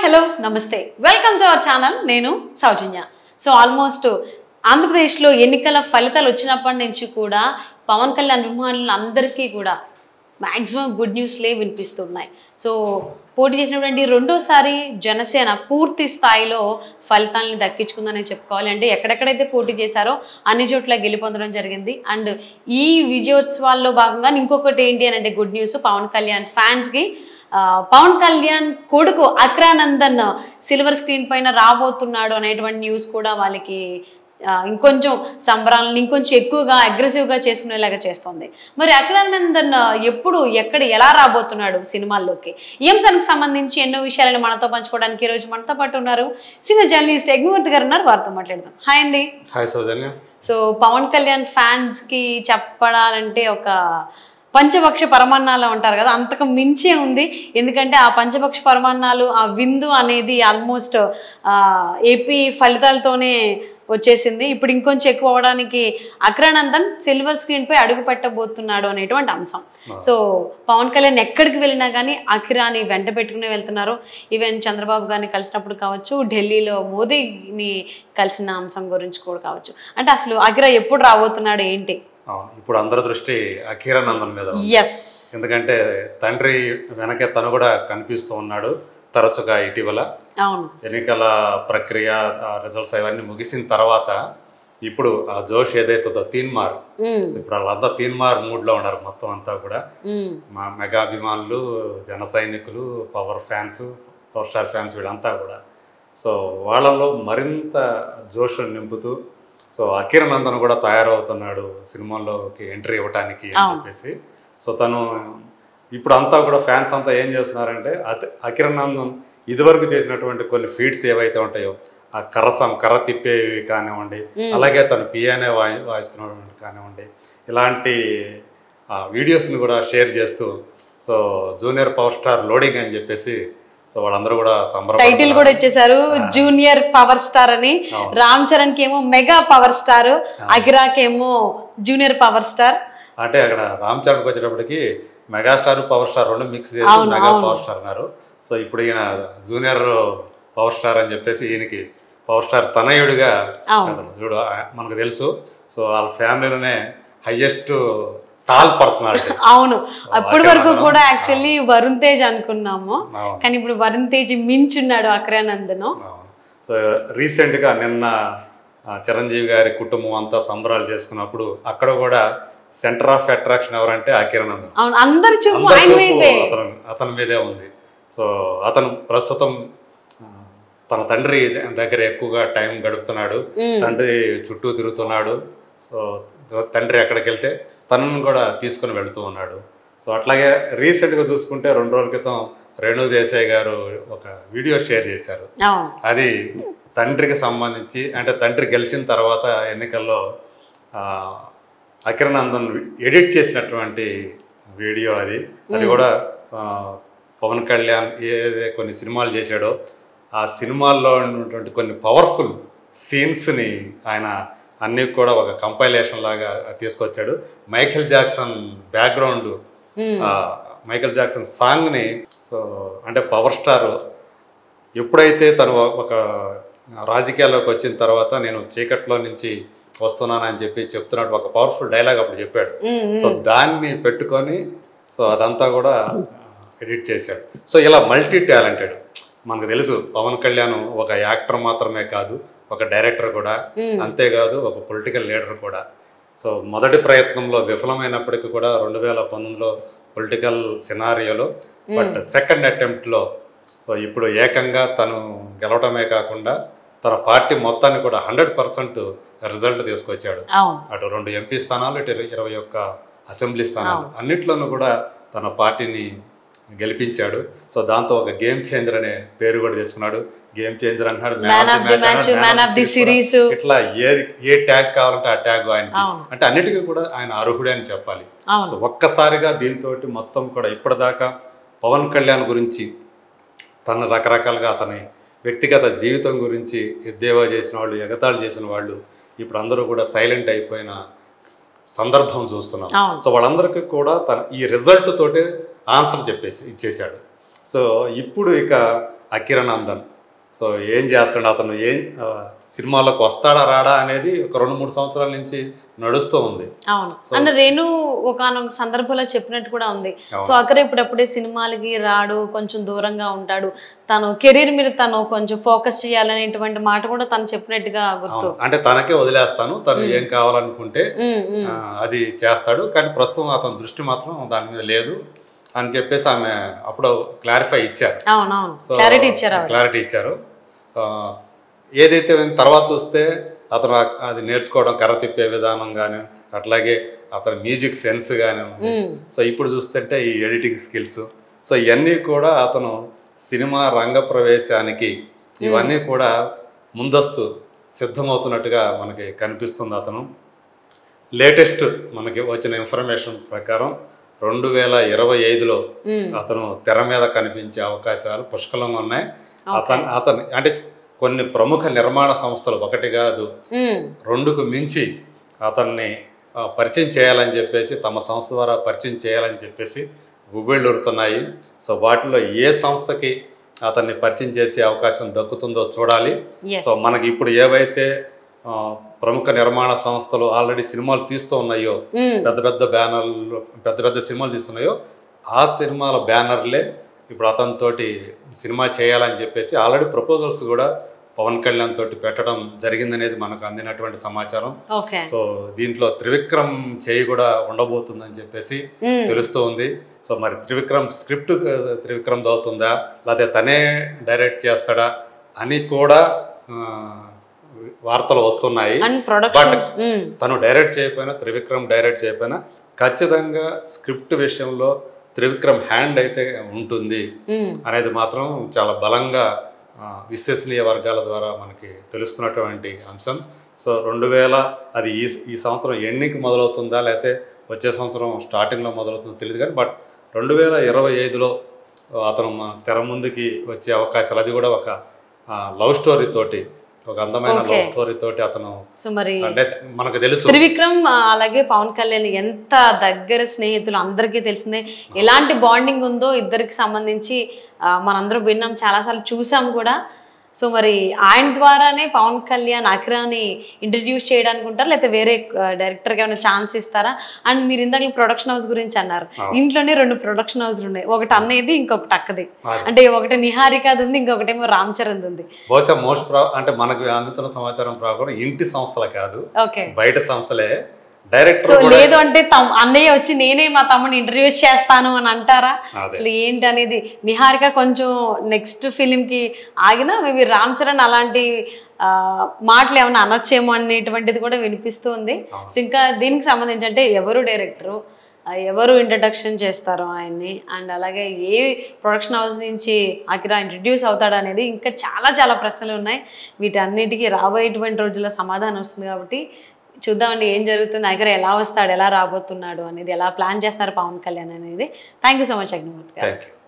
Hello నమస్తే welcome to our channel నేను సౌజన్య so almost ఆంధ్రప్రదేశ్లో ఎన్నికల ఫలితాలు వచ్చినప్పటి నుంచి కూడా పవన్ కళ్యాణ్ అభిమానులు అందరికీ కూడా మ్యాక్సిమం గుడ్ న్యూస్లే వినిపిస్తున్నాయి. సో పోటీ చేసినటువంటి రెండోసారి జనసేన పూర్తి స్థాయిలో ఫలితాలను దక్కించుకుందని చెప్పుకోవాలి. అంటే ఎక్కడెక్కడైతే పోటీ చేశారో అన్ని చోట్ల గెలుపొందడం జరిగింది. అండ్ ఈ విజయోత్సవాల్లో భాగంగా ఇంకొకటి ఏంటి అని అంటే గుడ్ న్యూస్, పవన్ కళ్యాణ్ ఫ్యాన్స్కి పవన్ కళ్యాణ్ కొడుకు అక్రానందన్ సిల్వర్ స్క్రీన్ పైన రాబోతున్నాడు అనేటువంటి న్యూస్ కూడా వాళ్ళకి ఇంకొంచెం సంబరాలను ఇంకొంచెం ఎక్కువగా అగ్రెసివ్గా చేసుకునేలాగా చేస్తుంది. మరి అక్రానందన్ ఎప్పుడు ఎక్కడ ఎలా రాబోతున్నాడు సినిమాల్లోకి, ఈ అంశానికి సంబంధించి ఎన్నో విషయాలను మనతో పంచుకోవడానికి ఈరోజు మనతో పాటు ఉన్నారు సీనియర్ జర్నలిస్ట్ యజ్ఞమూర్తి గారు ఉన్నారు. వారితో మాట్లాడదాం. హాయ్ అండి. హాయ్ సౌజన్య. సో పవన్ కళ్యాణ్ ఫ్యాన్స్కి చెప్పడాలంటే ఒక పంచపక్ష పరమాన్నాలు అంటారు కదా, అంతకు మించే ఉంది. ఎందుకంటే ఆ పంచపక్ష పరమాన్నాలు ఆ విందు అనేది ఆల్మోస్ట్ ఏపీ ఫలితాలతోనే వచ్చేసింది. ఇప్పుడు ఇంకొంచెం ఎక్కువ అవడానికి అక్రానందన్ సిల్వర్ స్క్రీన్ పై అడుగు పెట్టబోతున్నాడు అనేటువంటి అంశం. సో పవన్ కళ్యాణ్ ఎక్కడికి వెళ్ళినా కానీ అఖిరాని వెంట పెట్టుకునే వెళ్తున్నారు. ఈవెన్ చంద్రబాబు గారిని కలిసినప్పుడు కావచ్చు, ఢిల్లీలో మోదీని కలిసిన అంశం గురించి కూడా కావచ్చు. అంటే అసలు అఖిరా ఎప్పుడు రాబోతున్నాడు ఏంటి? ఇప్పుడు అందరి దృష్టి అఖిరానందన్ మీద. ఎందుకంటే తండ్రి వెనకే తను కూడా కనిపిస్తూ ఉన్నాడు తరచుగా. ఇటీవల ఎన్నికల ప్రక్రియ రిజల్ట్స్ అవన్నీ ముగిసిన తర్వాత ఇప్పుడు ఆ జోష్ ఏదైతుందో తీన్మార్, ఇప్పుడు వాళ్ళంతా తీన్మార్ మూడ్ లో ఉన్నారు మొత్తం అంతా కూడా. మా మెగా అభిమానులు, జన సైనికులు, power fans, power star fans వీళ్ళంతా కూడా. సో వాళ్ళలో మరింత జోష్ నింపుతూ సో అఖిరానందన్ కూడా తయారవుతున్నాడు సినిమాల్లోకి ఎంట్రీ ఇవ్వటానికి అని చెప్పేసి. సో తను ఇప్పుడు అంతా కూడా ఫ్యాన్స్ అంతా ఏం చేస్తున్నారంటే అఖిరానందన్ ఇదివరకు చేసినటువంటి కొన్ని ఫీట్స్ ఏవైతే ఉంటాయో, ఆ కర్ర తిప్పేవి కానివ్వండి, అలాగే తను పియానో వాయిస్తున్నటువంటి కానివ్వండి, ఇలాంటి వీడియోస్ని కూడా షేర్ చేస్తూ so junior power star loading అని చెప్పేసి సో వాళ్ళందరూ కూడా టైటిల్ కూడా ఇచ్చేసారు, జూనియర్ పవర్ స్టార్ అని. రామ్ చరణ్ కి ఏమో మెగా పవర్ స్టార్, అఖిరాకేమో జూనియర్ పవర్ స్టార్. అంటే అక్కడ రామ్ చరణ్కి వచ్చేటప్పటికి మెగాస్టార్ పవర్ స్టార్ రెండు మిక్స్ చేసి మెగా పవర్ స్టార్ అన్నారు. సో ఇప్పుడు ఈయన జూనియర్ పవర్ స్టార్ అని చెప్పేసి ఈయనకి పవర్ స్టార్ తనయుడిగా చూడు మనకు తెలుసు. సో వాళ్ళ ఫ్యామిలీలోనే హైయెస్ట్ టాల్ పర్సనాలిటీ. అవును, అప్పటి వరకు కూడా యాక్చువల్లీ వరుణ్ తేజ్ అనుకున్నాము, కానీ ఇప్పుడు వరుణ్ తేజ్ మించున్నాడు అక్రానందన్. సో రీసెంట్ గా నిన్న చిరంజీవి గారి కుటుంబం అంతా సంబరాలు చేసుకున్నప్పుడు అక్కడ కూడా సెంటర్ ఆఫ్ అట్రాక్షన్ ఎవరంటే అఖిరానందన్. అతని మీదే ఉంది. సో అతను ప్రస్తుతం తన తండ్రి దగ్గర ఎక్కువగా టైం గడుపుతున్నాడు, తండ్రి చుట్టూ తిరుగుతున్నాడు. సో తండ్రి ఎక్కడికి వెళ్తే తనను కూడా తీసుకుని వెళుతూ ఉన్నాడు. సో అట్లాగే రీసెంట్గా చూసుకుంటే 2 రోజుల క్రితం రేణు దేశాయ్ గారు ఒక వీడియో షేర్ చేశారు. అది తండ్రికి సంబంధించి, అంటే తండ్రి గెలిచిన తర్వాత ఎన్నికల్లో అఖిరానందన్ ఎడిట్ చేసినటువంటి వీడియో అది కూడా పవన్ కళ్యాణ్ ఏదైతే కొన్ని సినిమాలు చేశాడో ఆ సినిమాల్లో ఉన్నటువంటి కొన్ని పవర్ఫుల్ సీన్స్ని ఆయన అన్నీ కూడా ఒక కంపైలేషన్ లాగా తీసుకొచ్చాడు. Michael Jackson background, Michael Jackson సాంగ్ని. సో అంటే పవర్ స్టార్ ఎప్పుడైతే తను ఒక రాజకీయాల్లోకి వచ్చిన తర్వాత నేను చీకట్లో నుంచి వస్తున్నానని చెప్పి చెప్తున్నట్టు ఒక పవర్ఫుల్ డైలాగ్ అప్పుడు చెప్పాడు. సో దాన్ని పెట్టుకొని సో అదంతా కూడా ఎడిట్ చేశాడు. సో ఇలా మల్టీ టాలెంటెడ్. మనకు తెలుసు పవన్ కళ్యాణ్ ఒక యాక్టర్ మాత్రమే కాదు, ఒక డైరెక్టర్ కూడా, అంతేకాదు ఒక పొలిటికల్ లీడర్ కూడా. సో మొదటి ప్రయత్నంలో విఫలమైనప్పటికీ కూడా 2019లో పొలిటికల్ సినారియోలో, బట్ సెకండ్ అటెంప్ట్లో సో ఇప్పుడు ఏకంగా తను గెలవటమే కాకుండా తన పార్టీ మొత్తాన్ని కూడా 100% రిజల్ట్ తీసుకొచ్చాడు. అటు 2 ఎంపీ స్థానాలు, ఇటు 21 అసెంబ్లీ స్థానాలు, అన్నిట్లోనూ కూడా తన పార్టీని గెలిపించాడు. సో దాంతో ఒక గేమ్ చేంజర్ అనే పేరు కూడా తెచ్చుకున్నాడు. గేమ్ చేంజర్ అంటున్నాడు, ఇట్లా ఏ ట్యాగ్ కావాలంటే ఆ ట్యాగ్ ఆయనకి, అంటే అన్నిటికీ కూడా ఆయన అర్హుడే అని చెప్పాలి. సో ఒక్కసారిగా దీంతో మొత్తం కూడా ఇప్పటిదాకా పవన్ కళ్యాణ్ గురించి తన రకరకాలుగా అతని వ్యక్తిగత జీవితం గురించి ఎద్దేవా చేసిన వాళ్ళు, ఎగతాళి చేసిన వాళ్ళు ఇప్పుడు అందరూ కూడా సైలెంట్ అయిపోయిన సందర్భం చూస్తున్నాం. సో వాళ్ళందరికీ కూడా తన ఈ రిజల్ట్ తోటే ఆన్సర్ ఇచ్చేసాడు. సో ఇప్పుడు ఇక అకిరనందన్. సో ఏం చేస్తాడు అతను, సినిమాల్లోకి వస్తాడా రాడా అనేది ఒక 2-3 సంవత్సరాల నుంచి నడుస్తూ ఉంది. అవును, అంటే రేణు ఒకనొక సందర్భంలో చెప్పినట్టు కూడా ఉంది. సో అక్కడే ఇప్పుడప్పుడే సినిమాలకి రాడు, కొంచెం దూరంగా ఉంటాడు, తను కెరీర్ మీద తను కొంచెం ఫోకస్ చేయాలనేటువంటి మాట కూడా తను చెప్పినట్టుగా గుర్తు. అంటే తనకే వదిలేస్తాను, తను ఏం కావాలనుకుంటే అది చేస్తాడు, కానీ ప్రస్తుతం అతని దృష్టి మాత్రం దాని మీద లేదు అని చెప్పేసి ఆమె అప్పుడు క్లారిఫై ఇచ్చారు. అవునవును, క్లారిటీ ఇచ్చారు. ఏదైతే తర్వాత చూస్తే అతను అది నేర్చుకోవడం, కర్ర తిప్పే విధానం కానీ, అట్లాగే అతని మ్యూజిక్ సెన్స్ కానీ, సో ఇప్పుడు చూస్తుంటే ఈ ఎడిటింగ్ స్కిల్స్, సో ఇవన్నీ కూడా అతను సినిమా రంగ ప్రవేశానికి ఇవన్నీ కూడా ముందస్తు సిద్ధమవుతున్నట్టుగా మనకి కనిపిస్తుంది. అతను లేటెస్ట్ మనకి వచ్చిన ఇన్ఫర్మేషన్ ప్రకారం 2025లో అతను తెర మీద కనిపించే అవకాశాలు పుష్కలంగా ఉన్నాయి. అతను అంటే కొన్ని ప్రముఖ నిర్మాణ సంస్థలు, ఒకటి కాదు 2కు మించి అతన్ని పరిచయం చేయాలని చెప్పేసి, తమ సంస్థ ద్వారా పరిచయం చేయాలని చెప్పేసి గుబిళ్ళురుతున్నాయి. సో వాటిలో ఏ సంస్థకి అతన్ని పరిచయం చేసే అవకాశం దక్కుతుందో చూడాలి. సో మనకి ఇప్పుడు ఏవైతే ప్రముఖ నిర్మాణ సంస్థలు ఆల్రెడీ సినిమాలు తీస్తూ ఉన్నాయో, పెద్ద పెద్ద బ్యానర్లు, పెద్ద పెద్ద సినిమాలు తీస్తున్నాయో, ఆ సినిమాల బ్యానర్లే ఇప్పుడు అతనితోటి సినిమా చేయాలని చెప్పేసి ఆల్రెడీ ప్రపోజల్స్ కూడా పవన్ కళ్యాణ్ తోటి పెట్టడం జరిగిందనేది మనకు అందినటువంటి సమాచారం. సో దీంట్లో త్రివిక్రమ్ చేయి కూడా ఉండబోతుందని చెప్పేసి తెలుస్తూ ఉంది. సో మరి త్రివిక్రమ్ స్క్రిప్ట్ త్రివిక్రమ్ అవుతుందా, లేకపోతే తనే డైరెక్ట్ చేస్తాడా అని కూడా వార్తలు వస్తున్నాయి. బట్ తను డైరెక్ట్ చేయకపోయినా, త్రివిక్రమ్ డైరెక్ట్ చేయకపోయినా ఖచ్చితంగా స్క్రిప్ట్ విషయంలో త్రివిక్రమ్ హ్యాండ్ అయితే ఉంటుంది అనేది మాత్రం చాలా బలంగా విశ్వసనీయ వర్గాల ద్వారా మనకి తెలుస్తున్నటువంటి అంశం. సో 2000 అది ఈ సంవత్సరం ఎండింగ్కి మొదలవుతుందా, లేకపోతే వచ్చే సంవత్సరం స్టార్టింగ్లో మొదలవుతుందో తెలియదు, కానీ బట్ 2025లో అతను తెర ముందుకి వచ్చే అవకాశాలు, అది కూడా ఒక లవ్ స్టోరీ తోటి, ఒక అందమైన లవ్ స్టోరీ తోటి అతను. సో మరి అంటే మనకు తెలుసు త్రివిక్రమ్ అలాగే పవన్ కళ్యాణ్ ఎంత దగ్గర స్నేహితులు అందరికీ తెలిసిందే. ఎలాంటి బాండింగ్ ఉందో ఇద్దరికి సంబంధించి మనందరం విన్నాం, చాలాసార్లు చూసాం కూడా. సో మరి ఆయన ద్వారానే పవన్ కళ్యాణ్ అకిరాని ఇంట్రడ్యూస్ చేయడానికి ఉంటారు, లేకపోతే వేరే డైరెక్టర్కి ఏమైనా ఛాన్స్ ఇస్తారా? అండ్ మీరు ఇందాక ప్రొడక్షన్ హౌస్ గురించి అన్నారు, ఇంట్లోనే 2 ప్రొడక్షన్ హౌస్లు ఉన్నాయి, ఒకటి అన్నది, ఇంకొకటి అక్కది. అంటే ఒకటి నిహారికది ఉంది, ఇంకొకటేమో రామ్ చరణ్ ఉంది. బహుశా అంటే మనకు అందుతున్న సమాచారం ప్రకారం ఇంటి సంస్థలు కాదు, బయట సంస్థలే డైరెక్టర్. సో లేదు అంటే అన్నయ్య వచ్చి నేనే మా తమ్ముని ఇంట్రడ్యూస్ చేస్తాను అని అంటారా? అసలు ఏంటి అనేది నిహారిక కొంచెం నెక్స్ట్ ఫిలిం కి ఆగినా మేబీ రామ్ చరణ్ అలాంటి మాటలు ఏమైనా అనొచ్చేమో అనేటువంటిది కూడా వినిపిస్తుంది. సో ఇంకా దీనికి సంబంధించి అంటే ఎవరు డైరెక్టరు, ఎవరు ఇంట్రడక్షన్ చేస్తారు ఆయన్ని, అండ్ అలాగే ఏ ప్రొడక్షన్ హౌస్ నుంచి అకిరా ఇంట్రడ్యూస్ అవుతాడు అనేది ఇంకా చాలా చాలా ప్రశ్నలు ఉన్నాయి. వీటన్నిటికీ రాబోయేటువంటి రోజుల్లో సమాధానం వస్తుంది. కాబట్టి చూద్దామండి ఏం జరుగుతుంది, అకిరా ఎలా వస్తాడు, ఎలా రాబోతున్నాడు అనేది, ఎలా ప్లాన్ చేస్తారు పవన్ కళ్యాణ్ అనేది. థ్యాంక్ యూ సో మచ్ అగ్నిమూర్తి గారు.